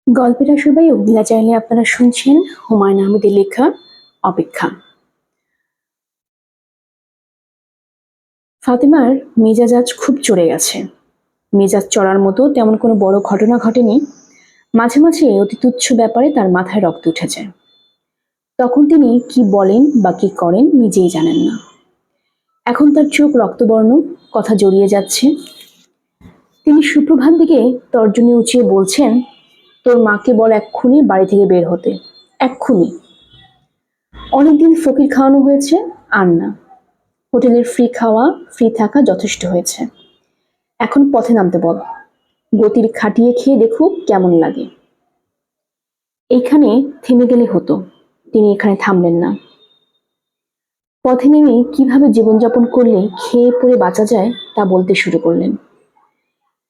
গল্পের আসবাই অগ্নিলা চাইলে আপনারা শুনছেন হুমায়ুন আহমেদের লেখা অপেক্ষা। ফাতেমার মেজাজ আজ খুব চড়ে গেছে। মেজাজ চড়ার মতো তেমন কোনো বড় ঘটনা ঘটেনি। মাঝে মাঝে অতি তুচ্ছ ব্যাপারে তার মাথায় রক্ত উঠে যায়। তখন তিনি কি বলেন বা কি করেন নিজেই জানেন না। এখন তার চোখ রক্তবর্ণ, কথা জড়িয়ে যাচ্ছে। তিনি সুপ্রভাত দিকে তর্জনী উঁচিয়ে বলছেন, তোর মাকে বল এক্ষুনি বাড়ি থেকে বের হতে, এক্ষুনি। অনেকদিন ফকির খাওয়ানো হয়েছে, আর না। হোটেলের ফ্রি খাওয়া, ফ্রি থাকা যথেষ্ট হয়েছে। এখন পথে নামতে বল, গতির খাটিয়ে খেয়ে দেখুক কেমন লাগে। এইখানে থেমে গেলে হতো, তিনি এখানে থামলেন না। পথে নেমে কিভাবে জীবনযাপন করলে খেয়ে পড়ে বাঁচা যায় তা বলতে শুরু করলেন।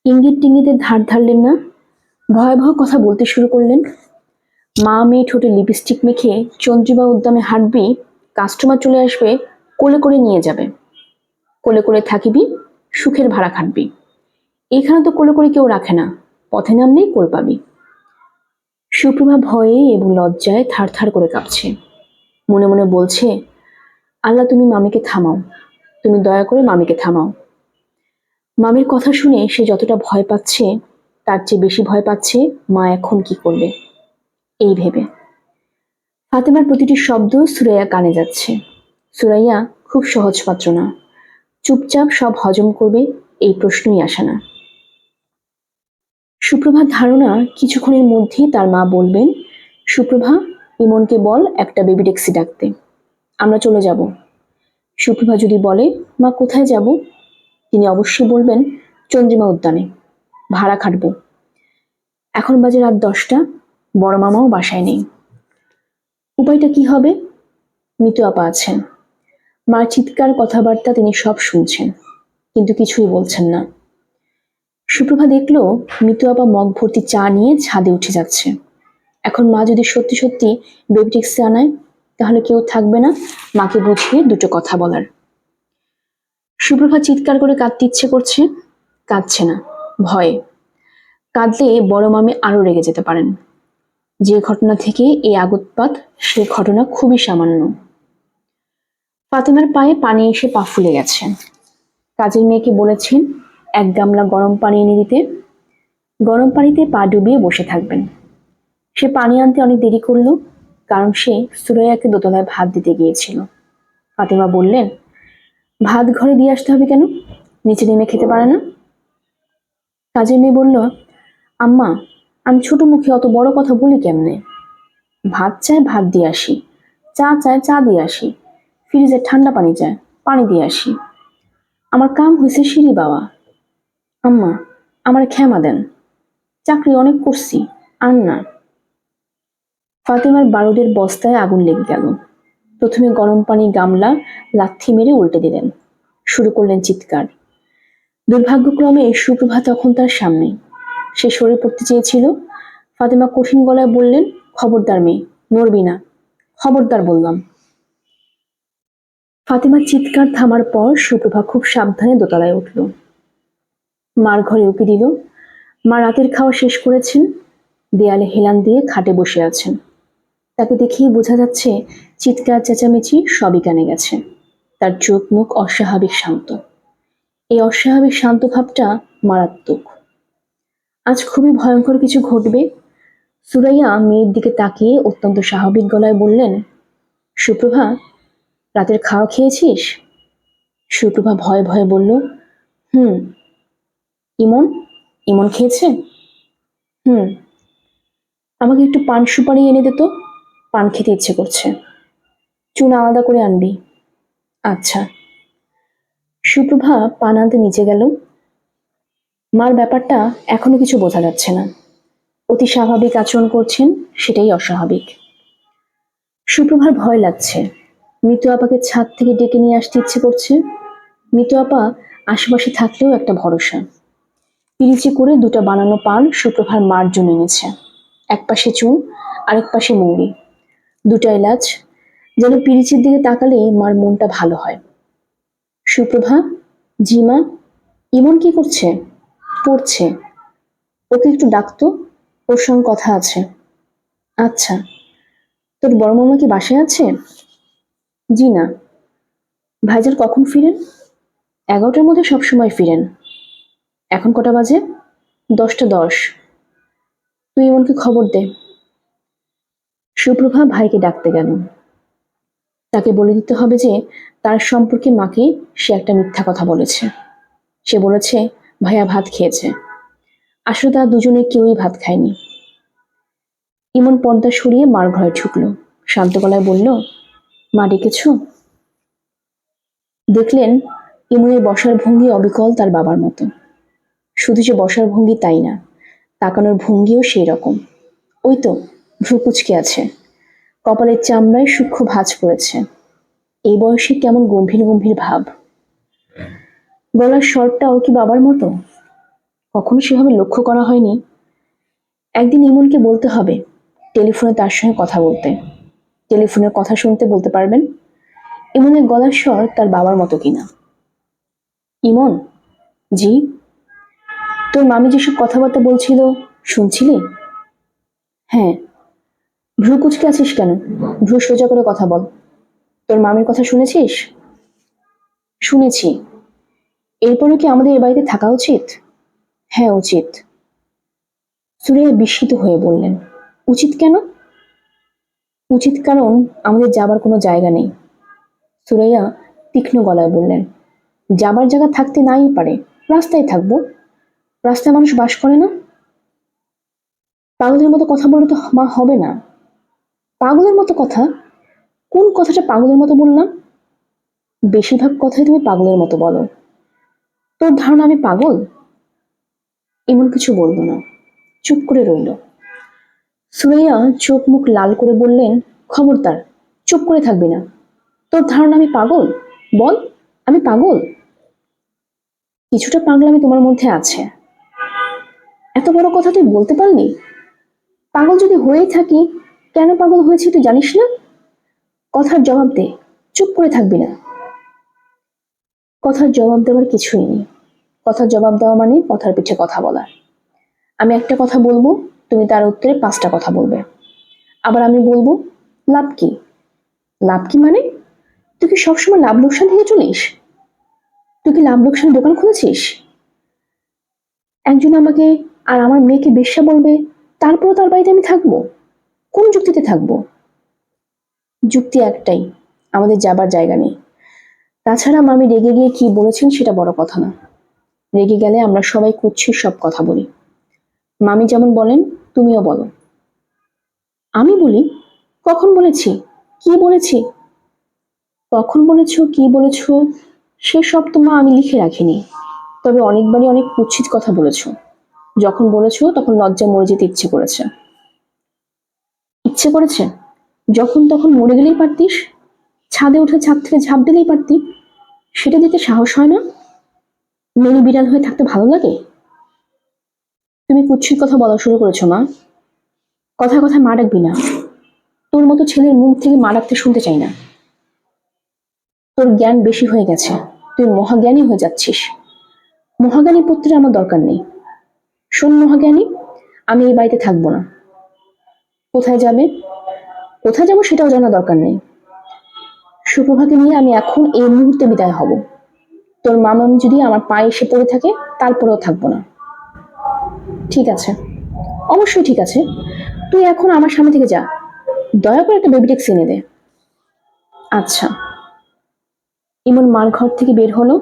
ইঙ্গিত টিঙ্গিতে ধার ধারলেন না, ভয়াবহ কথা বলতে শুরু করলেন। মা মেয়ে ঠোঁটে লিপস্টিক মেখে চন্দ্রিমা উদ্যানে হাঁটবি, কাস্টমার চলে আসবে, কোলে করে নিয়ে যাবে। কোলে করে থাকিবি, সুখের ভাড়া খাটবি। এখানে তো কোলে করে কেউ রাখে না, পথে নামলেই কোল পাবি। সুপ্রভা ভয়ে এবং লজ্জায় থার থার করে কাঁপছে। মনে মনে বলছে, আল্লাহ তুমি মামিকে থামাও, তুমি দয়া করে মামিকে থামাও। মামির কথা শুনে সে যতটা ভয় পাচ্ছে, তার চেয়ে বেশি ভয় পাচ্ছে মা এখন কি করবে এই ভেবে। ফাতেমার প্রতিটি শব্দ সুরাইয়া কানে যাচ্ছে। সুরাইয়া খুব সহজ পাত্র না, চুপচাপ সব হজম করবে এই প্রশ্নই আসে না। সুপ্রভার ধারণা কিছুক্ষণের মধ্যেই তার মা বলবেন, সুপ্রভা, ইমনকে বল একটা বেবি ট্যাক্সি ডাকতে, আমরা চলে যাব। সুপ্রভা যদি বলে, মা কোথায় যাব, তিনি অবশ্যই বলবেন, চন্দ্রিমা উদ্যানে, ভাড়া খাটবো। এখন বাজে রাত 10টা, বড় মামাও বাসায় নেই। উপায়টা কি হবে? মিতু আপা আছেন। মার চিৎকার কথাবার্তা তিনি সব শুনছেন, কিন্তু কিছুই বলছেন না। সুপ্রভা দেখলো মিতু আপা মগ ভর্তি চা নিয়ে ছাদে উঠে যাচ্ছে। এখন মা যদি সত্যি সত্যি বেবি ট্যাক্সি আনায়, তাহলে কেউ থাকবে না মাকে বুঝিয়ে দুটো কথা বলার। সুপ্রভা চিৎকার করে কাঁদতে ইচ্ছে করছে, কাঁদছে না, ভয়ে। কাঁদলে বড় মামি আরো রেগে যেতে পারেন। যে ঘটনা থেকে এই আগতপাত, সে ঘটনা খুবই সামান্য। ফাতেমার পায়ে পানি এসে পা ফুলে গেছে। কাজের মেয়েকে বলেছেন 1 গামলা গরম পানি এনে দিতে। গরম পানিতে পা ডুবিয়ে বসে থাকবেন। সে পানি আনতে অনেক দেরি করলো, কারণ সে সুরাইয়াকে দোতলায় ভাত দিতে গিয়েছিল। ফাতেমা বললেন, ভাত ঘরে দিয়ে আসতে হবে কেন, নিচে নেমে খেতে পারে না? কাজের মেয়ে বলল, আম্মা, আমি ছোট মুখে অত বড় কথা বলি কেমনে? ভাত চায় ভাত দিয়ে আসি, চা চায় চা দিয়ে আসি, ফ্রিজে ঠান্ডা পানি চায় পানি দিয়ে আসি। আমার কাম হয়েছে সিঁড়ি বাবা। আম্মা, আমার ক্ষমা দেন, চাকরি অনেক করছি, আর না। ফাতেমার বারুদের বস্তায় আগুন লেগে গেল। প্রথমে গরম পানি গামলা লাথি মেরে উল্টে দিলেন, শুরু করলেন চিৎকার। দুর্ভাগ্যক্রমে সুপ্রভা তখন তার সামনে। সে সরে পড়তে চেয়েছিল। ফাতেমা কঠিন গলায় বললেন, খবরদার মেয়ে, নড়বি না, খবরদার বললাম। ফাতেমার চিৎকার থামার পর সুপ্রভা খুব সাবধানে দোতলায় উঠল। মার ঘরে উকি দিল। মা রাতের খাওয়া শেষ করেছেন, দেয়ালে হেলান দিয়ে খাটে বসে আছেন। তাকে দেখেই বোঝা যাচ্ছে চিৎকার চেঁচামেচি সবই কানে গেছে। তার চোখ মুখ অস্বাভাবিক শান্ত। এই অস্বাভাবিক শান্ত ভাবটা মারাত্মক। আজ খুবই ভয়ঙ্কর কিছু ঘটবে। সুরাইয়া মেয়ের দিকে তাকিয়ে অত্যন্ত স্বাভাবিক গলায় বললেন, সুপ্রভা, রাতের খাওয়া খেয়েছিস? সুপ্রভা ভয়ে ভয়ে বলল, হুম। ইমন, ইমন খেয়েছে? হুম। আমাকে একটু পান সুপারি এনে দে তো, পান খেতে ইচ্ছে করছে। চুন আলাদা করে আনবি। আচ্ছা। সুপ্রভা পান আনতে নিচে গেল। মার ব্যাপারটা এখনো কিছু বোঝা যাচ্ছে না। অতি স্বাভাবিক আচরণ করছেন, সেটাই অস্বাভাবিক। সুপ্রভার ভয় লাগছে। মিতু আপাকে ছাদ থেকে ডেকে নিয়ে আসতে ইচ্ছে করছে। মিতু আপা আশেপাশে থাকলেও একটা ভরসা। পিরিচি করে 2টা বানানো পান সুপ্রভার মার জন্য এনেছে। এক পাশে চুন, আরেক পাশে মৌরি, 2টা এলাচ, যেন পিরিচির দিকে তাকালেই মার মনটা ভালো হয়। সুপ্রভা, জিমা, ইমন কি করছে? পড়ছে। ওকে একটু ডাকতো। ওর সঙ্গে কথা আছে। আচ্ছা, তোর বড় মামা কি বাসায় আছে? জি না। ভাইজান কখন ফিরেন? 11টার মধ্যে সবসময় ফিরেন। এখন কটা বাজে? 10টা 10। তুই ইমনকে খবর দে। সুপ্রভা ভাইকে ডাকতে গেল। তাকে বলে দিতে হবে যে তার সম্পর্কে মাকে সে একটা মিথ্যা কথা বলেছে। সে বলেছে ভাইয়া ভাত খেয়েছে, আসলে তারা দুজনে কেউই ভাত খায়নি। ইমন পর্দা সরিয়ে মার ঘরে ঢুকলো। শান্ত গলায় বলল, মা ডেকেছো? দেখলেন ইমনের বসার ভঙ্গি অবিকল তার বাবার মতো। শুধু যে বসার ভঙ্গি তাই না, তাকানোর ভঙ্গিও সেই রকম। ওই তো ভ্রু কুঁচকে আছে, কপালের চামড়ায় সূক্ষ্ম ভাঁজ পড়েছে। এই বয়সে কেমন গম্ভীর গম্ভীর ভাব। গলার স্বরটাও কি বাবার মতো? কখনো সেভাবে লক্ষ্য করা হয়নি। একদিন ইমনকে বলতে হবে টেলিফোনে তার সঙ্গে কথা বলতে। টেলিফোনের কথা শুনতে বলতে পারবেন ইমনের গলার স্বর তার বাবার মতো কিনা। ইমন, জি? তোর মামি যেসব কথাবার্তা বলছিল শুনছিলি? হ্যাঁ। ভ্রু কুচকে আছিস কেন? ভ্রু সোজা করে কথা বল। তোর মামির কথা শুনেছিস? শুনেছি। এরপরও কি আমাদের এ বাড়িতে থাকা উচিত? হ্যাঁ, উচিত। সুরাইয়া বিস্মিত হয়ে বললেন, উচিত কেন? উচিত কারণ আমাদের যাবার কোনো জায়গা নেই। সুরাইয়া তীক্ষ্ণ গলায় বললেন, যাবার জায়গা থাকতে নাই পারে, রাস্তায় থাকবো। রাস্তায় মানুষ বাস করে না। পাগলের মতো কথা বলে তো মা হবে না। পাগলের মতো কথা? কোন কথাটা পাগলের মতো বললাম? বেশিরভাগ কথাই তুমি পাগলের মতো বলো। তোর ধারণা আমি পাগল? এমন কিছু বলল না, চুপ করে রইল। সুরাইয়া চোখ মুখ লাল করে বললেন, খবরদার, চুপ করে থাকবি না। তোর ধারণা আমি পাগল? বল, আমি পাগল? কিছুটা পাগলামি তোমার মধ্যে আছে। এত বড় কথা তুই বলতে পারলি? পাগল যদি হয়েই থাকি, কেন পাগল হয়েছি তুই জানিস না? কথার জবাব দে, চুপ করে থাকবি না। কথার জবাব দেওয়ার কিছুই নেই। কথার জবাব দেওয়া মানে কথার পিঠে কথা বলা। আমি একটা কথা বলবো, তুমি তার উত্তরে 5টা কথা বলবে। আবার আমি বলবো, লাভ কি? লাভ কি মানে? তুই কি সবসময় লাভ লোকসান থেকে চলিস? তুই কি লাভ লোকসানের দোকান খুলেছিস? একজন আমাকে আর আমার মেয়েকে বেশ্যা বলবে, তারপরও তার বাড়িতে আমি থাকবো? কোন যুক্তিতে থাকবো? যুক্তি একটাই, আমাদের যাবার জায়গা নেই। তাছাড়া মামি রেগে গিয়ে কি বলেছেন সেটা বড় কথা না। রেগে গেলে আমরা সবাই কুৎসিত সব কথা বলি। মামি যেমন বলেন তুমিও বলো। আমি বলি? কখন বলেছি? কি বলেছি? কখন বলেছো কি বলেছো সেসব তো মা আমি লিখে রাখিনি। তবে অনেকবারই অনেক কুৎসিত কথা বলেছো। যখন বলেছো তখন লজ্জা মরে যেতে ইচ্ছে করেছে। ইচ্ছে করেছে? যখন তখন মরে গেলেই পারতিস। ছাদে উঠে ছাদ থেকে ঝাঁপ দিলেই পারতি। সেটা দিতে সাহস হয় না? মেনি বিড়াল হয়ে থাকতে ভালো লাগে? তুমি কুৎসিত কথা বলা শুরু করেছো মা। কথা কথা মা ডাকবি না। তোর মতো ছেলের মুখ থেকে মা ডাকতে শুনতে চাই না। তোর জ্ঞান বেশি হয়ে গেছে, তুই মহাজ্ঞানী হয়ে যাচ্ছিস। মহাজ্ঞানী পুত্রের আমার দরকার নেই। শোন মহাজ্ঞানী, আমি এই বাড়িতে থাকবো না। কোথায় যাবে? কোথায় যাবো সেটাও জানা দরকার নেই। সুপ্রভাকে নিয়ে আমি এখন এই মুহূর্তে বিদায় হব। তোর মামাম যদি আমার পায়ে এসে পড়ে থাকে তারপরেও থাকবো না। ঠিক আছে, অবশ্যই ঠিক আছে। তুই এখন আমার সামনে থেকে যা। দয়া করে একটা বেবি ট্যাক্সি এনে দে। আচ্ছা। ইমন মার ঘর থেকে বের হলো।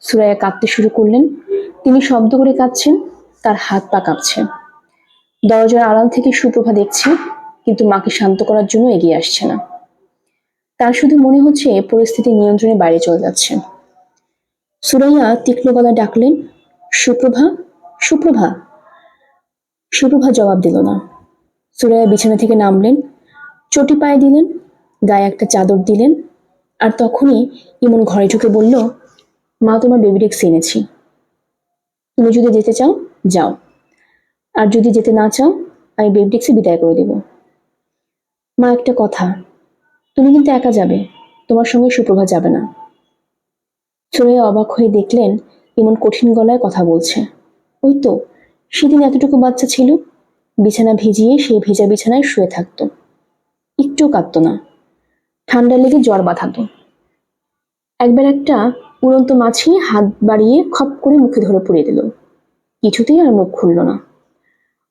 সুরাইয়া কাঁদতে শুরু করলেন। তিনি শব্দ করে কাঁদছেন, তার হাত পা কাঁপছে। দরজার আড়াল থেকে সুপ্রভা দেখছে, কিন্তু মাকে শান্ত করার জন্য এগিয়ে আসছে না। তার শুধু মনে হচ্ছে পরিস্থিতি নিয়ন্ত্রণের বাইরে চলে যাচ্ছে। সুরাইয়া তীক্ষ্ণ গলায় ডাকলেন, সুপ্রভা, সুপ্রভা। সুপ্রভা জবাব দিল না। সুরাইয়া বিছানা থেকে নামলেন, চটি পায়ে দিলেন, গায়ে একটা চাদর দিলেন। আর তখনই ইমন ঘরে ঢুকে বলল, মা তোমার বেবি ট্যাক্সি এনেছি। তুমি যদি যেতে চাও যাও, আর যদি যেতে না চাও আমি বেবি ট্যাক্সি বিদায় করে দেব। মা একটা কথা, তুমি কিন্তু একা যাবে, তোমার সঙ্গে সুপ্রভা যাবে না। সুরাইয়া অবাক হয়ে দেখলেন ইমন কঠিন গলায় কথা বলছে। ওই তো সেদিন এতটুকু বাচ্চা ছিল, বিছানা ভিজিয়ে সেই ভেজা বিছানায় শুয়ে থাকতো, একটু কাঁদতো না। ঠান্ডা লেগে জ্বর বাঁধাতো। একবার একটা উড়ন্ত মাছি হাত বাড়িয়ে খপ করে মুখে ধরে পুড়িয়ে দিল। কিছুতেই আর মুখ খুলল না।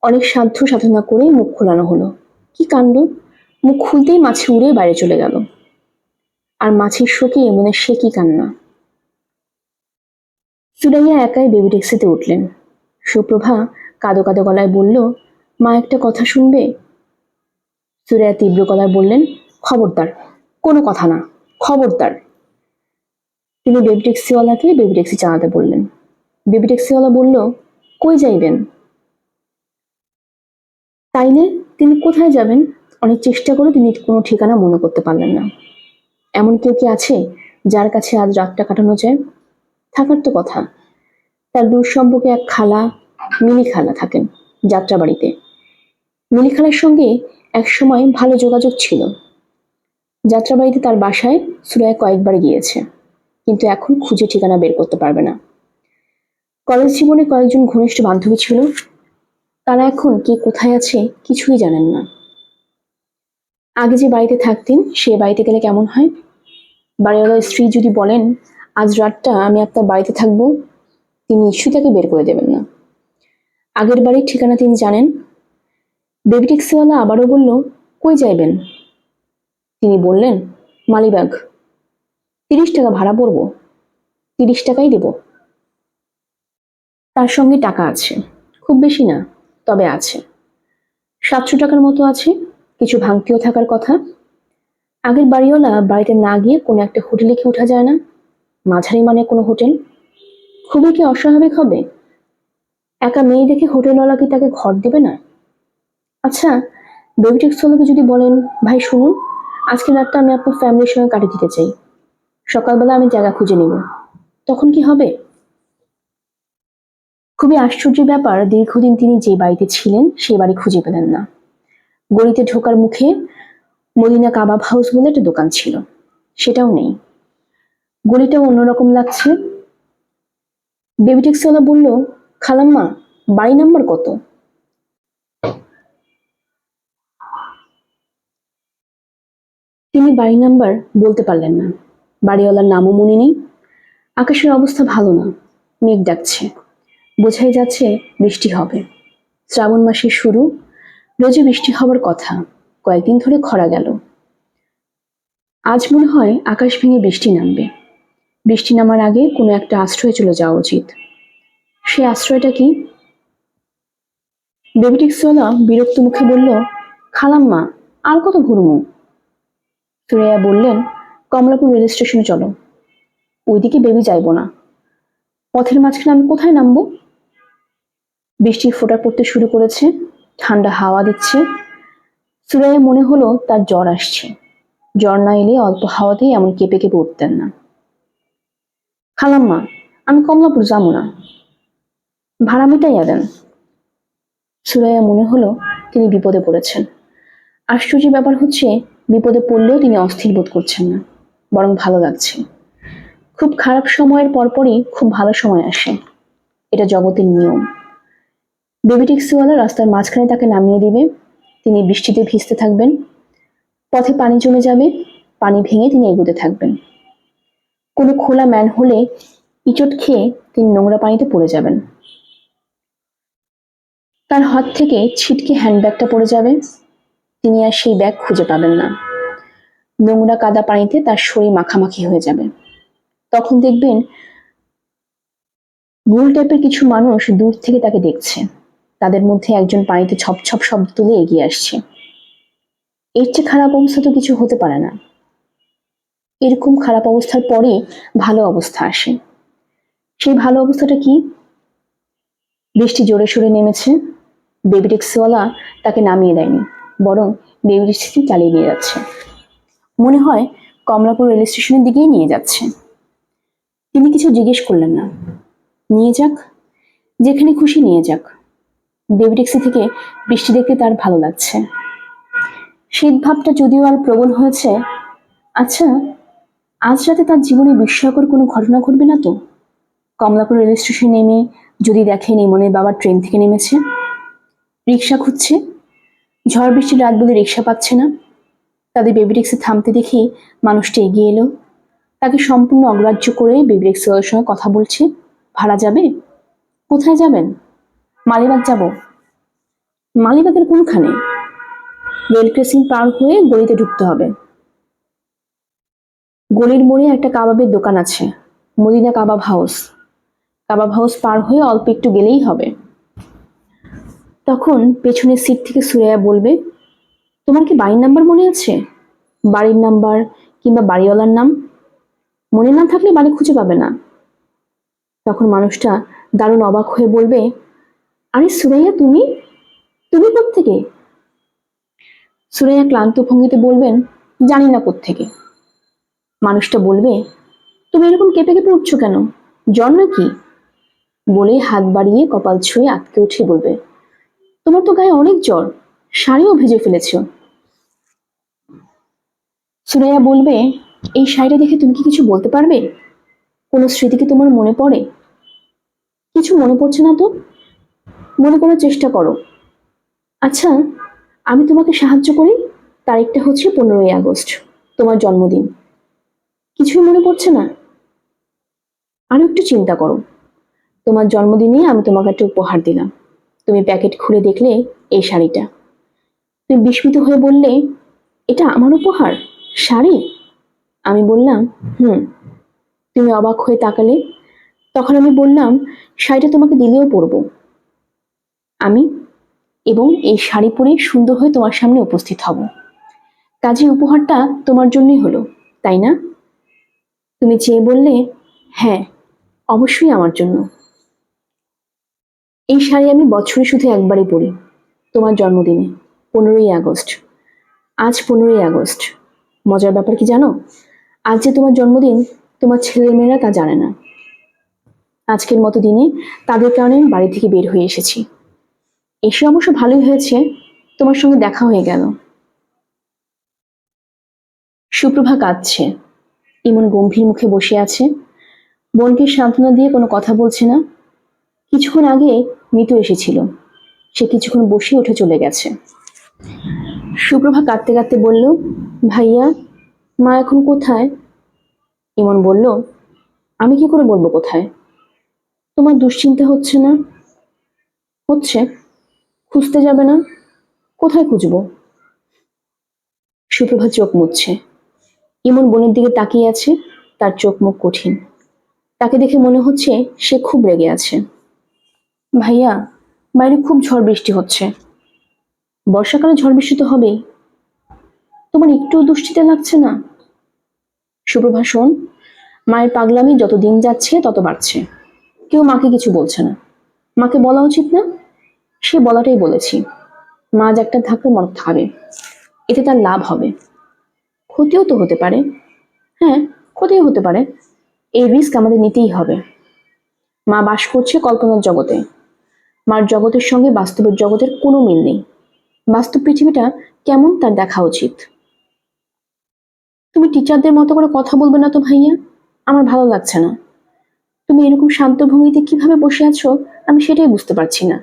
অনেক সাধ্য সাধনা করে মুখ খোলানো হলো। কি কাণ্ড! মুখ খুলতেই মাছি উড়ে বাইরে চলে গেল। আর মাছির শোকে মনে সে কি কান্না। সুরাইয়া একাই বেবি ট্যাক্সিতে উঠলেন। সুপ্রভা কাঁদো কাঁদো গলায় বলল, মা একটা কথা শুনবে? সুরাইয়া তীব্র গলায় বললেন, খবরদার, কোনো কথা না, খবরদার। তিনি বেবি ট্যাক্সিওয়ালাকে বেবি ট্যাক্সি চালাতে বললেন। বেবি ট্যাক্সিওয়ালা বলল, কই যাইবেন? তাইলে তিনি কোথায় যাবেন? অনেক চেষ্টা করে তিনি কোনো ঠিকানা মনে করতে পারলেন না। এমন কেউ কি আছে যার কাছে আজ রাতটা কাটানো যায়? থাকার তো কথা। তার দূর সম্পর্কে এক খালা, মিলি খালা থাকেন যাত্রাবাড়িতে। মিলি খালার সঙ্গে এক সময় ভালো যোগাযোগ ছিল। যাত্রাবাড়িতে তার বাসায় সুরাইয়া কয়েকবার গিয়েছে, কিন্তু এখন খুঁজে ঠিকানা বের করতে পারবে না। কলেজ জীবনে কয়েকজন ঘনিষ্ঠ বান্ধবী ছিল, তারা এখন কে কোথায় আছে কিছুই জানেন না। আগে যে বাড়িতে থাকতেন সে বাড়িতে গেলে কেমন হয়? বাড়িওয়ালার স্ত্রী যদি বলেন, আজ রাতটা আমি আপনার বাড়িতে থাকবো, তিনি নিশ্চয়ই তাকে বের করে দেবেন না। আগের বাড়ির ঠিকানা তিনি জানেন। বেবি ট্যাক্সিওয়ালা আবারও বলল, কই যাইবেন? তিনি বললেন, মালিবাগ। 30 টাকা ভাড়া পড়বো। 30 টাকাই দেব। তার সঙ্গে টাকা আছে, খুব বেশি না, তবে আছে। 700 টাকার মতো আছে, কিছু ভাঙতিও থাকার কথা। আগের বাড়িওয়ালা বাড়িতে না গিয়ে কোনো একটা হোটেলে কি উঠা যায় না? মাঝারি মানে কোনো হোটেল। খুবই কি অস্বাভাবিক হবে? একা মেয়ে দেখে হোটেলওয়ালা কি তাকে ঘর দেবে না? আচ্ছা, বেবি ট্যাক্সিওয়ালাকে যদি বলেন, ভাই শুনুন, আজকে রাতটা আমি আপনার ফ্যামিলির সঙ্গে কাটিয়ে দিতে চাই, সকালবেলা আমি জায়গা খুঁজে নেব, তখন কি হবে? খুবই আশ্চর্য ব্যাপার, দীর্ঘদিন তিনি যে বাড়িতে ছিলেন সেই বাড়ি খুঁজে পেলেন না। গলিতে ঢোকার মুখে মদিনা কাবাব হাউস বলে একটা দোকান ছিল, সেটাও নেই। গলিটাও অন্যরকম লাগছে। বেবি ট্যাক্সিওয়ালা বলল, খালাম্মা, বাড়ি নাম্বার কত? তিনি বাড়ি নাম্বার বলতে পারলেন না। বাড়িওয়ালার নামও মনে নেই। আকাশের অবস্থা ভালো না, মেঘ ডাকছে, বোঝাই যাচ্ছে বৃষ্টি হবে। শ্রাবণ মাসের শুরু, রোজই বৃষ্টি হবার কথা, কয়েকদিন ধরে খরা গেল। আজ মনে হয় আকাশ ভেঙে বৃষ্টি নামবে। বৃষ্টি নামার আগে কোনো একটা আশ্রয়ে চলে যাওয়া উচিত। সে আশ্রয়টা কি? বেবি ট্যাক্সিওয়ালা বিরক্ত মুখে বলল, খালাম্মা, আর কত ঘুরমু? সুরাইয়া বললেন, কমলাপুর রেল স্টেশনে চলো। ওইদিকে বেবি যাইবো না। পথের মাঝখানে আমি কোথায় নামবো? বৃষ্টির ফোঁটা পড়তে শুরু করেছে, ঠান্ডা হাওয়া দিচ্ছে। সুরাইয়া মনে হলো তার জ্বর আসছে। জ্বর না এলে অল্প হাওয়াতেই এমন কেঁপে কেঁপে উঠতেন না। খালাম্মা, আমি কমলাপুর যাবো না, ভাড়া মিটাইয়া দেন। সুরাইয়া মনে হলো তিনি বিপদে পড়েছেন। আশ্চর্য ব্যাপার হচ্ছে, বিপদে পড়লেও তিনি অস্থির বোধ করছেন না, বরং ভালো লাগছে। খুব খারাপ সময়ের পরপরই খুব ভালো সময় আসে, এটা জগতের নিয়ম। বেবি ট্যাক্সিওয়ালা রাস্তার মাঝখানে তাকে নামিয়ে দিবে, তিনি বৃষ্টিতে ভিজতে থাকবেন। পথে পানি জমে যাবে, পানি ভেঙে তিনি এগোতে থাকবেন। কোনো খোলা ম্যানহোলে ইচট খেয়ে তিনি নোংরা পানিতে পড়ে যাবেন। তার হাত থেকে ছিটকে হ্যান্ডব্যাগটা পড়ে যাবে, তিনি আর সেই ব্যাগ খুঁজে পাবেন না। নোংরা কাদা পানিতে তার শরীর মাখামাখি হয়ে যাবে। তখন দেখবেন গোল টাইপের কিছু মানুষ দূর থেকে তাকে দেখছে, তাদের মধ্যে একজন পানিতে ছপ ছপ শব্দ তুলে এগিয়ে আসছে। এর চেয়ে খারাপ অবস্থা তো কিছু হতে পারে না। এরকম খারাপ অবস্থার পরে ভালো অবস্থা আসে। সেই ভালো অবস্থাটা কি? বৃষ্টি জোরে সোরে নেমেছে, বেবি ট্যাক্সিওয়ালা তাকে নামিয়ে দেয়নি, বরং বেবি ট্যাক্সি চালিয়ে নিয়ে যাচ্ছে। মনে হয় কমলাপুর রেল স্টেশনের দিকেই নিয়ে যাচ্ছে। তিনি কিছু জিজ্ঞেস করলেন না। নিয়ে যাক, যেখানে খুশি নিয়ে যাক। বেবি ট্যাক্সি থেকে বৃষ্টি দেখতে তার ভালো লাগছে। শীত ভাবটা যদিও আর প্রবল হয়েছে। আচ্ছা, আজ রাতে তার জীবনে বিস্ময়কর কোনো ঘটনা ঘটবে না তো? কমলাপুর রেল স্টেশনে নেমে যদি দেখেন ইমনের বাবা ট্রেন থেকে নেমেছে, রিক্সা খুঁজছে। ঝড় বৃষ্টির রাত বলে রিক্সা পাচ্ছে না। তাদের বেবি রিক্সা থামতে দেখে মানুষটা এগিয়ে এলো। তাকে সম্পূর্ণ অগ্রাহ্য করে বেবি রিক্সাওয়ালার সঙ্গে কথা বলছে। ভাড়া যাবে? কোথায় যাবেন? মালিবাগ যাব। মালিবাগের কোনখানে? রেল ক্রসিং পার হয়ে গলিতে ঢুকতে হবে। গলির মোড়ে একটা কাবাবের দোকান আছে, মদিনা কাবাব হাউস। কাবাব হাউস পার হয়ে অল্প একটু গেলেই হবে। তখন পেছনের সিট থেকে সুরাইয়া বলবে, তোমার কি বাড়ির নাম্বার মনে আছে? বাড়ির নাম্বার কিংবা বাড়িওয়ালার নাম মনে না থাকলে বাড়ি খুঁজে পাবে না। তখন মানুষটা দারুণ অবাক হয়ে বলবে, আরে সুরাইয়া, তুমি তুমি কোত্থেকে? সুরাইয়া ক্লান্ত ভঙ্গিতে বলবেন, জানি না কোত্থেকে। মানুষটা বলবে, তুমি এরকম কেঁপে কেঁপে উঠছো কেন? জ্বর নাকি? বলে হাত বাড়িয়ে কপাল ছুঁয়ে আটকে উঠে বলবে, তোমার তো গায়ে অনেক জ্বর, শাড়িও ভিজে ফেলেছ। সুরাইয়া বলবে, এই শাড়িটা দেখে তুমি কি কিছু বলতে পারবে? কোনো স্মৃতি কি তোমার মনে পড়ে? কিছু মনে পড়ছে না তো? মনে করার চেষ্টা করো। আচ্ছা, আমি তোমাকে সাহায্য করি। তারিখটা হচ্ছে 15ই আগস্ট, তোমার জন্মদিন। কিছুই মনে পড়ছে না? আরো একটু চিন্তা করো। তোমার জন্মদিনে আমি তোমাকে একটা উপহার দিলাম। তুমি প্যাকেট খুলে দেখলে এই শাড়িটা। তুমি বিস্মিত হয়ে বললে, এটা আমার উপহার? শাড়ি? আমি বললাম, হুম। তুমি অবাক হয়ে তাকালে। তখন আমি বললাম, শাড়িটা তোমাকে দিলেও পরবো আমি, এবং এই শাড়ি পরে সুন্দর হয়ে তোমার সামনে উপস্থিত হব। কাজে উপহারটা তোমার জন্যই হলো, তাই না? তুমি চেয়ে বললে, হ্যাঁ, অবশ্যই আমার জন্য। এই শাড়ি আমি বছরে শুধু একবারই পরি, তোমার জন্মদিনে, 15ই আগস্ট। আজ 15ই আগস্ট। মজার ব্যাপার কি জানো? আজ যে তোমার জন্মদিন, তোমার ছেলেমেয়েরা তা জানে না। আজকের মতো দিনে তাদের কারণে আমি বাড়ি থেকে বের হয়ে এসেছি। এসে অবশ্য ভালোই হয়েছে, তোমার সঙ্গে দেখা হয়ে গেল। সুপ্রভা কাঁদছে। ইমন গম্ভীর মুখে বসে আছে। বোনকে সান্ত্বনা দিয়ে কোনো কথা বলছে না। কিছুক্ষণ আগে মিতু এসেছিল, সে কিছুক্ষণ বসে উঠে চলে গেছে। সুপ্রভা কাঁদতে কাঁদতে বলল, ভাইয়া, মা এখন কোথায়? ইমন বলল, আমি কি করে বলবো কোথায়? তোমার দুশ্চিন্তা হচ্ছে না? হচ্ছে। খুঁজতে যাবে না? কোথায় খুঁজবো? সুপ্রভা চোখ মুছছে। ইমন বোনের দিকে তাকিয়ে আছে, তার চোখ মুখ কঠিন। তাকে দেখে মনে হচ্ছে সে খুব রেগে আছে। ভাইয়া, বাইরে খুব ঝড় বৃষ্টি হচ্ছে। বর্ষাকালে ঝড় বৃষ্টি তো হবেই। তোমার একটুও দুশ্চিন্তা লাগছে না? সুপ্রভা, শোন, মায়ের পাগলামি যত দিন যাচ্ছে তত বাড়ছে। কেউ মাকে কিছু বলছে না। মাকে বলা উচিত না? সে বলাটাই বলেছি। মা আজ একটা ধাক্কা মনে খাবে, এতে তার লাভ হবে। ক্ষতিও তো হতে পারে। হ্যাঁ, ক্ষতিও হতে পারে। এই রিস্ক আমাদের নিতেই হবে। মা বাস করছে কল্পনার জগতে। মার জগতের সঙ্গে বাস্তবের জগতের কোনো মিল নেই। বাস্তব পৃথিবীটা কেমন তার দেখা উচিত। তুমি টিচারদের মতো করে কথা বলবে না তো ভাইয়া? আমার ভালো লাগছে না। তুমি এরকম শান্ত ভঙ্গিতে কিভাবে বসে আছো আমি সেটাই বুঝতে পারছি না।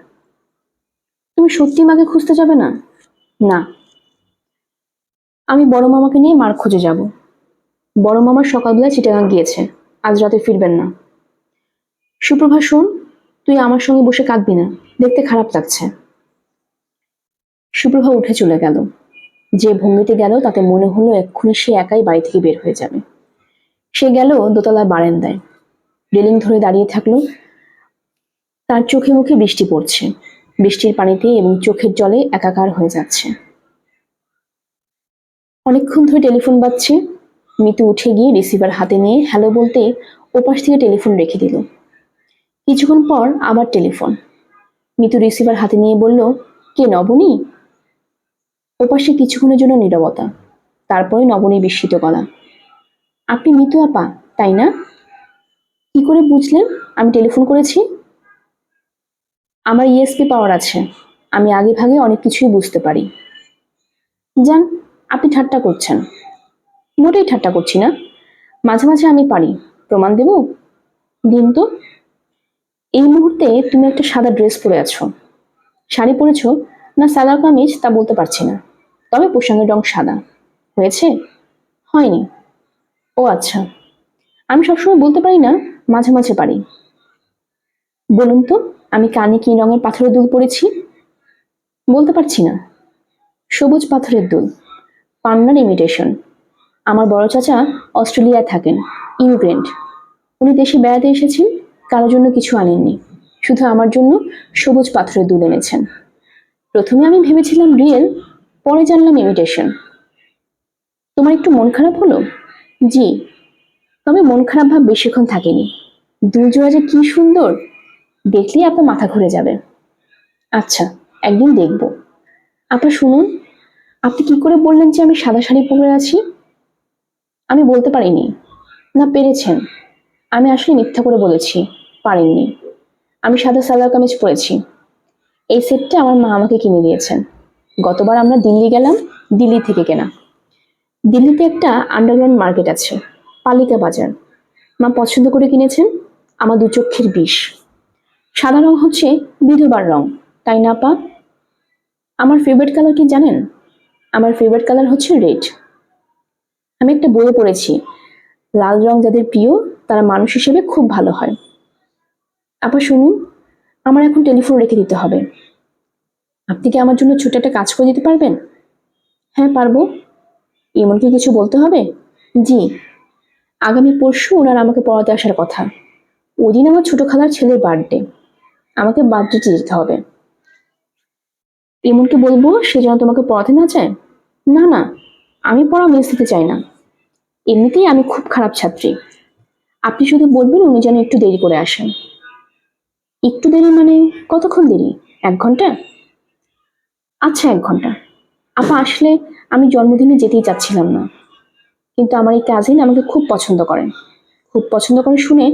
তুমি সত্যি মাকে খুঁজতে যাবে না? না, আমি বড় মামাকে নিয়ে মার খোঁজে যাব। বড় মামা সকালবেলা চিটাগাং গিয়েছে, আজ রাতে ফিরবেন না। সুপ্রভা, শোন, তুই আমার সঙ্গে বসে কাঁদবি না, দেখতে খারাপ লাগছে। সুপ্রভা উঠে চলে গেল। যে ভঙ্গিতে গেল তাতে মনে হলো এক্ষুনি সে একাই বাড়ি থেকে বের হয়ে যাবে। সে গেল দোতলার বারান্দায়, রেলিং ধরে দাঁড়িয়ে থাকলো। তার চোখে মুখে বৃষ্টি পড়ছে, বৃষ্টির পানিতে এবং চোখের জলে একাকার হয়ে যাচ্ছে। অনেকক্ষণ ধরে টেলিফোন বাজছে। মিতু উঠে গিয়ে রিসিভার হাতে নিয়ে হ্যালো বলতে ওপাশ থেকে টেলিফোন রেখে দিল। কিছুক্ষণ পর আবার টেলিফোন। মিতু রিসিভার হাতে নিয়ে বলল, কে, নবনী? ওপাশে কিছুক্ষণের জন্য নীরবতা। তারপরে নবনী বিস্মিত গলা, আপনি মিতু আপা, তাই না? কি করে বুঝলেন আমি টেলিফোন করেছি? আমার ইএসপি পাওয়ার আছে, আমি আগে ভাগে অনেক কিছুই বুঝতে পারি। যান, আপনি ঠাট্টা করছেন। মোটেই ঠাট্টা করছি না, মাঝে মাঝে আমি পারি। প্রমাণ দেব? দিন তো। এই মুহূর্তে তুমি একটা সাদা ড্রেস পরে আছো, শাড়ি পরেছো, না সালোয়ার কামিজ তা বলতে পারছি না, তবে পোশাকের রং সাদা। হয়েছে? হয়নি। ও আচ্ছা। আমি সবসময় বলতে পারি না, মাঝে মাঝে পারি। বলুন তো, আমি কানে কি রঙের পাথরের দুল পরেছি? বলতে পারছি না। সবুজ পাথরের দুল। পান্নার ইমিটেশন। আমার বড় চাচা অস্ট্রেলিয়ায় থাকেন, ইমিগ্রেন্ট। উনি দেশে বেড়াতে এসেছেন, কারোর জন্য কিছু আনেননি, শুধু আমার জন্য সবুজ পাথরের দুল এনেছেন। প্রথমে আমি ভেবেছিলাম রিয়েল, পরে জানলাম ইমিটেশন। তোমার একটু মন খারাপ হলো? জি, তবে মন খারাপ ভাব বেশিক্ষণ থাকেনি। দুল জোড়া যে কি সুন্দর, দেখলেই আপনার মাথা ঘুরে যাবে। আচ্ছা, একদিন দেখব। আপা শুনুন, আপনি কি করে বললেন যে আমি সাদা শাড়ি পরে আছি? আমি বলতে পারিনি। না, পেরেছেন। আমি আসলে মিথ্যা করে বলেছি, পারেননি। আমি সাদা সালোয়ার কামিজ পরেছি। এই সেটটা আমার মা আমাকে কিনে দিয়েছেন। গতবার আমরা দিল্লি গেলাম, দিল্লি থেকে কেনা। দিল্লিতে একটা আন্ডারগ্রাউন্ড মার্কেট আছে, পালিকা বাজার। মা পছন্দ করে কিনেছেন, আমার দু চক্ষের বিষ। সাদা রং হচ্ছে বিধবার রং, তাই না পা? আমার ফেভারিট কালার কি জানেন? আমার ফেভারিট কালার হচ্ছে রেড। আমি একটা বইয়ে পড়েছি, লাল রং যাদের প্রিয় তারা মানুষ হিসেবে খুব ভালো হয়। আপা শুনুন, আমার এখন টেলিফোন রেখে দিতে হবে। আপনি কি আমার জন্য ছোট একটা কাজ করে দিতে পারবেন? হ্যাঁ, পারবো। এমনকি কিছু বলতে হবে? জি, আগামী পরশু ওনার আমাকে পড়াতে আসার কথা। ওই দিন আমার ছোট খালার ছেলের বার্থডে। আমাকে বার্থডেতে যেতে হবে। এমনকি বলবো সে যেন তোমাকে পড়াতে না চায়? না না, আমি পড়া মিস দিতে চাই না। এমনিতেই আমি খুব খারাপ ছাত্রী। আপনি শুধু বলবেন উনি যেন একটু দেরি করে আসেন। একটু দেরি মানে কতক্ষণ দেরি? 1 ঘন্টা? আচ্ছা, 1 ঘন্টা। আপা আসলে আমি জন্মদিনে যেতেই চাচ্ছিলাম না, কিন্তু আমার এই কাজিন আমাকে খুব পছন্দ করেন। খুব পছন্দ করে শুনে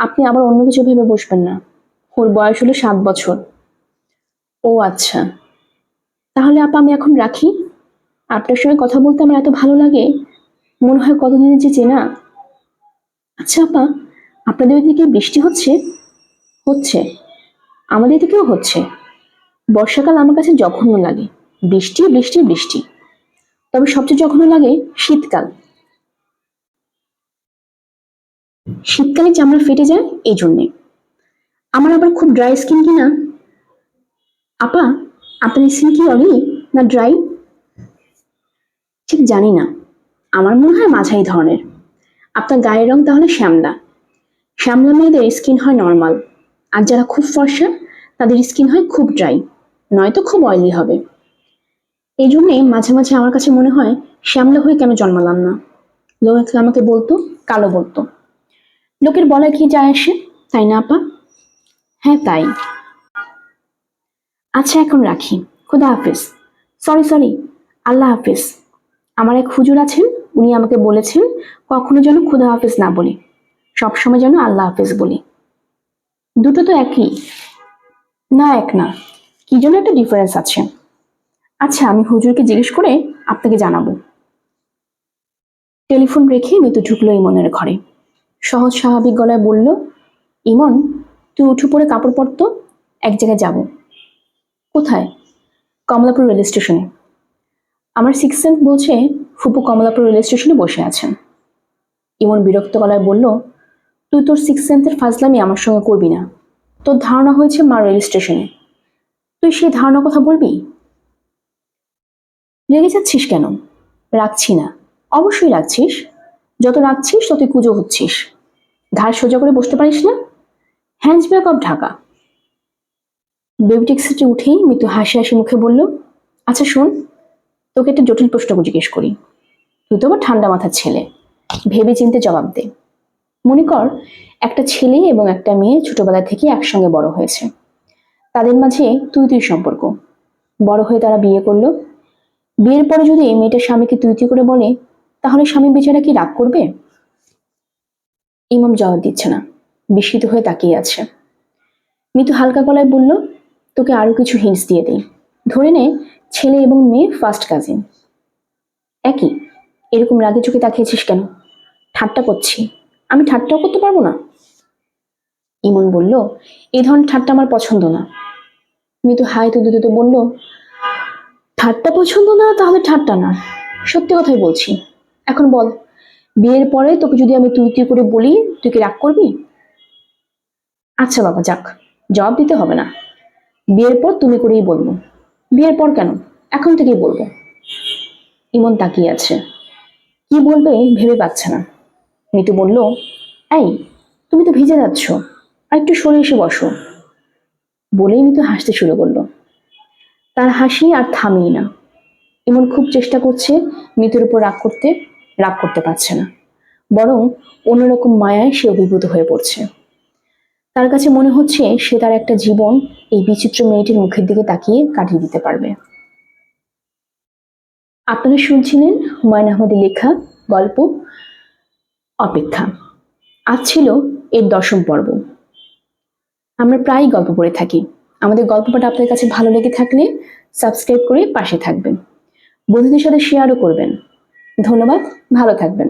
আপনি আবার অন্য কিছু ভেবে বসবেন না। ওর বয়স হলো 7 বছর। ও আচ্ছা, তাহলে আপা আমি এখন রাখি। আপনার সঙ্গে কথা বলতে আমার এত ভালো লাগে, মনে হয় কতদিনের যে চেনা। আচ্ছা আপা, আপনাদের ওইদিকে বৃষ্টি হচ্ছে? হচ্ছে। আমাদের দিকেও হচ্ছে। বর্ষাকাল আমার কাছে জঘন্য লাগে। বৃষ্টি বৃষ্টি বৃষ্টি। তবে সবচেয়ে জঘন্য লাগে শীতকাল। শীতকালে চামড়া ফেটে যায় এই জন্যে। আমার আবার খুব ড্রাই স্কিন কিনা। আপা, আপনার স্কিন কি অয়েলি না ড্রাই? ঠিক জানি না, আমার মনে হয় মাঝারি ধরনের। আপনার গায়ের রং তাহলে শ্যামলা। শ্যামলা মেয়েদের স্কিন হয় নর্মাল, আর যারা খুব ফর্সা তাদের স্কিন হয় খুব ড্রাই, নয়তো খুব অয়েলি হবে। এই জন্যে মাঝে মাঝে আমার কাছে মনে হয় শ্যামলা হয়ে কেন জন্মালাম না। লোকে আমাকে বলতো কালো বলতো। লোকের বলায় কি যায় আসে, তাই না আপা? হ্যাঁ তাই। আচ্ছা এখন রাখি। খুদা হাফিজ। সরি সরি, আল্লাহ হাফিজ। আমার এক হুজুর আছেন, উনি আমাকে বলেছেন কখনো যেন খুদা হাফিজ না বলি, সবসময় যেন আল্লাহ হাফিজ বলি। দুটো তো একই। না, এক না, কি জন্য একটা ডিফারেন্স আছে। আচ্ছা, আমি হুজুরকে জিজ্ঞেস করে আপনাকে জানাবো। টেলিফোন রেখে মিতু ঢুকলো ইমনের ঘরে। সহজ স্বাভাবিক গলায় বলল, ইমন, তুই উঠে পড়ে কাপড় পরতো, এক জায়গায় যাব। কোথায়? কমলাপুর রেল স্টেশনে। আমার সিক্স সেন্স বলছে ফুপু কমলাপুর রেল স্টেশনে বসে আছেন। ইমন বিরক্ত গলায় বলল, তুই তোর সিক্স সেন্সের ফাজলামি আমার সঙ্গে করবি না। তোর ধারণা হয়েছে মা রেল স্টেশনে, তুই সেই ধারণার কথা বলবি? রেগে যাচ্ছিস কেন? রাখছি না। অবশ্যই রাখছিস। যত রাখছিস ততই কুজো হচ্ছিস। ঘাড় সোজা করে বসতে পারিস না? Handbag of Dhaka. বেবি ট্যাক্সিতে উঠেই মিতু হাসি হাসি মুখে বলল, আচ্ছা শোন, তোকে একটা জটিল প্রশ্ন জিজ্ঞেস করি। তুই তো আবার ঠান্ডা মাথার ছেলে, ভেবে চিন্তে জবাব দে। মনে কর একটা ছেলে এবং একটা মেয়ে ছোটবেলা থেকে একসঙ্গে বড় হয়েছে। তাদের মাঝে তুই তুই সম্পর্ক। বড় হয়ে তারা বিয়ে করলো। বিয়ের পরে যদি মেয়েটা স্বামীকে তুই তুই করে বলে, তাহলে স্বামী বেচারা কি রাগ করবে? ইমাম জবাব দিচ্ছে না, বিস্মিত হয়ে তাকিয়ে আছে। মিতু হালকা গলায় বলল, তোকে আরো কিছু হিন্টস দিয়ে দেই। ধরে নে ছেলে এবং মেয়ে ফার্স্ট কাজিন। একই। এরকম রাগে চোখে তাকিয়েছিস কেন? ঠাট্টা করছি। আমি ঠাট্টাও করতে পারবো না? ইমন বলল, এই ধরনের ঠাট্টা আমার পছন্দ না। মিতু হাই তুলতে তুলতে বলল, ঠাট্টা পছন্দ না তাহলে ঠাট্টা না, সত্যি কথাই বলছি। এখন বল, বিয়ের পরে তোকে যদি আমি তুই তুই করে বলি, তুই কি রাগ করবি? আচ্ছা বাবা যাক, জবাব দিতে হবে না। বিয়ের পর তুমি করেই বলবো। বিয়ের পর কেন, এখন থেকেই বলবো। ইমন তাকিয়ে আছে, কি বলবে ভেবে পাচ্ছে না। মিতু বলল, এই তুমি তো ভিজে যাচ্ছ, আর একটু সরে এসে বসো। বলেই মিতু হাসতে শুরু করলো। তার হাসি আর থামেই না। ইমন খুব চেষ্টা করছে মিতুর উপর রাগ করতে পারছে না, বরং অন্যরকম মায়ায় সে অভিভূত হয়ে পড়ছে। তার কাছে মনে হচ্ছে সে তার একটা জীবন এই বিচিত্র মেয়েটির মুখের দিকে তাকিয়ে কাটিয়ে দিতে পারবে। আপনারা শুনছিলেন হুমায়ুন আহমেদের লেখা গল্প অপেক্ষা। আজ ছিল এর 10ম পর্ব। আমরা প্রায়ই গল্প পড়ে থাকি। আমাদের গল্প পাঠ আপনাদের কাছে ভালো লেগে থাকলে সাবস্ক্রাইব করে পাশে থাকবেন, বন্ধুদের সাথে শেয়ারও করবেন। ধন্যবাদ, ভালো থাকবেন।